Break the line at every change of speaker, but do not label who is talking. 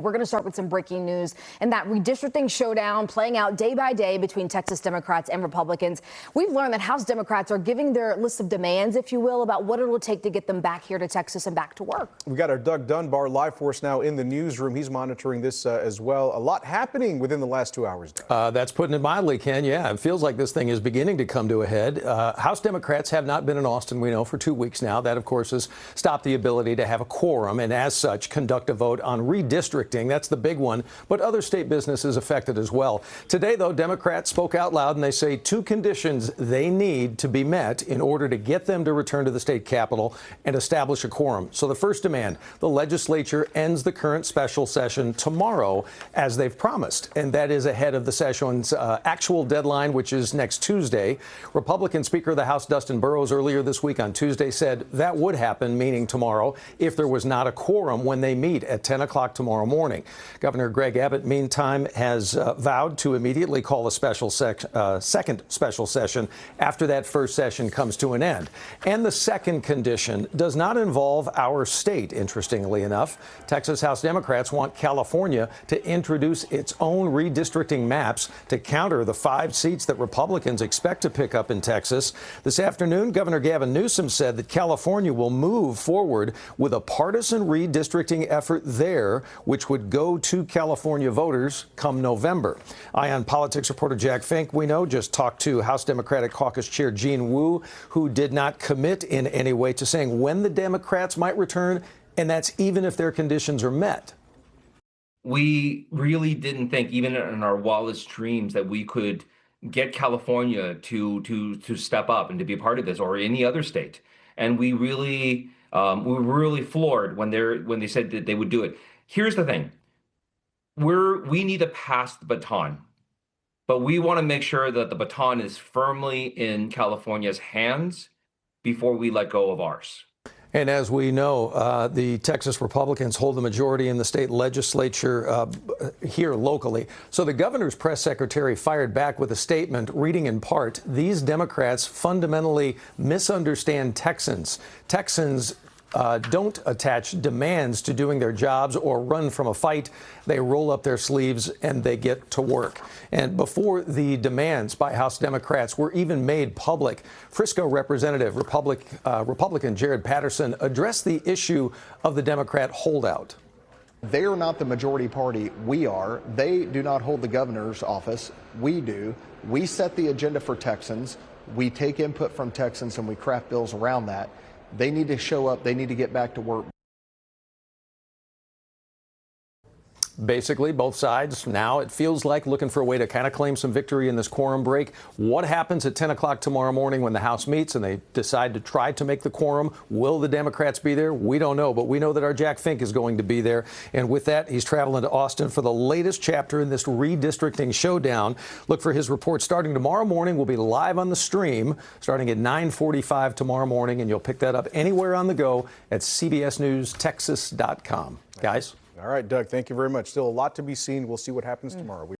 We're going to start with some breaking news and that redistricting showdown playing out day by day between Texas Democrats and Republicans. We've learned that House Democrats are giving their list of demands, if you will, about what it will take to get them back here to Texas and back to work. We've
got our Doug Dunbar live for us now in the newsroom. He's monitoring this as well. A lot happening within the last 2 hours, Doug.
That's putting it mildly, Ken. Yeah, it feels like this thing is beginning to come to a head. House Democrats have not been in Austin, we know, for 2 weeks now. That, of course, has stopped the ability to have a quorum and, as such, conduct a vote on redistricting. That's the big one. But other state businesses affected as well. Today, though, Democrats spoke out loud and they say 2 conditions they need to be met in order to get them to return to the state capitol and establish a quorum. So the first demand, the legislature ends the current special session tomorrow, as they've promised, and that is ahead of the session's actual deadline, which is next Tuesday. Republican Speaker of the House Dustin Burrows earlier this week on Tuesday said that would happen, meaning tomorrow, if there was not a quorum when they meet at 10 o'clock tomorrow morning. Governor Greg Abbott, meantime, has vowed to immediately call a second special session after that first session comes to an end. And the second condition does not involve our state, interestingly enough. Texas House Democrats want California to introduce its own redistricting maps to counter the 5 seats that Republicans expect to pick up in Texas. This afternoon, Governor Gavin Newsom said that California will move forward with a partisan redistricting effort there, which would go to California voters come November. Ion Politics reporter Jack Fink, we know, just talked to House Democratic Caucus Chair Jean Wu, who did not commit in any way to saying when the Democrats might return, and that's even if their conditions are met.
We really didn't think, even in our wildest dreams, that we could get California to step up and to be a part of this, or any other state. And we were really floored when they said that they would do it. Here's the thing. We need to pass the baton, but we want to make sure that the baton is firmly in California's hands before we let go of ours.
And as we know, the Texas Republicans hold the majority in the state legislature here locally. So the governor's press secretary fired back with a statement reading in part, these Democrats fundamentally misunderstand Texans. Texans don't attach demands to doing their jobs or run from a fight. They roll up their sleeves and they get to work. And before the demands by House Democrats were even made public, Frisco Representative Republican Jared Patterson addressed the issue of the Democrat holdout.
They are not the majority party. We are. They do not hold the governor's office. We do. We set the agenda for Texans. We take input from Texans and we craft bills around that. They need to show up. They need to get back to work.
Basically, both sides now, it feels like, looking for a way to kind of claim some victory in this quorum break. What happens at 10 o'clock tomorrow morning when the House meets and they decide to try to make the quorum? Will the Democrats be there? We don't know, but we know that our Jack Fink is going to be there. And with that, he's traveling to Austin for the latest chapter in this redistricting showdown. Look for his report starting tomorrow morning. We'll be live on the stream starting at 9:45 tomorrow morning, and you'll pick that up anywhere on the go at cbsnewstexas.com. Guys?
All right, Doug, thank you very much. Still a lot to be seen. We'll see what happens tomorrow.